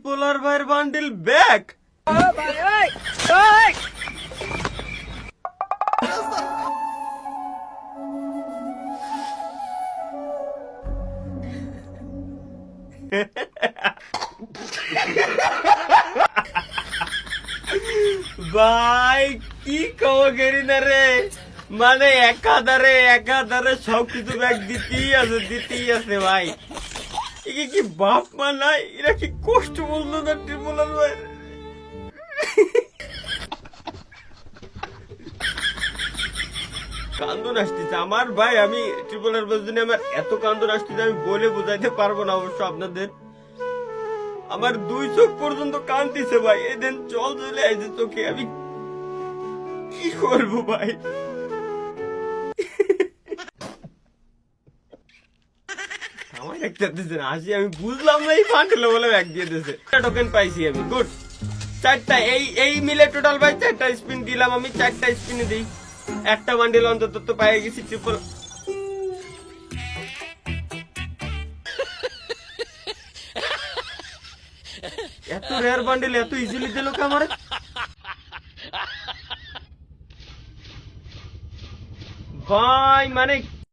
Tripler ভাইয়ের bundle back. ভাই কি করি না রে, মানে একাধারে সবকিছু ব্যাগ দিতেই আছে ভাই। একে কি বাপ মা নাই, এরা কি কষ্ট বললো না ট্রিপলার ভাই। কান্দন আসতেছে আমার ভাই, আমি ট্রিপলার ভাইয়ের জন্য আমার এত কান্দন আসতেছে আমি বলে বোঝাইতে পারবো না অবশ্য আপনাদের। আমার 2 চোখ পর্যন্ত কান্দিছে ভাই, এদিন জল চলে আইছে চোখে, আমি কি করবো ভাই। আমার একটা দিছে না হাসি, আমি বুঝলাম না এই বান্ডেল বলে ব্যাগ দিয়ে দিয়েছে। টোকেন পাইছি আমি, গুড। 4টা এই মিলে টোটাল ভাই 4টা স্পিন দিলাম আমি, 4টা স্পিনে দিই একটা বান্ডেল অন্তত তো পাই গেছি ট্রিপল। এত রেয়ার বান্ডেল এত ইজিলি দিল কে আমার ভাই, মানে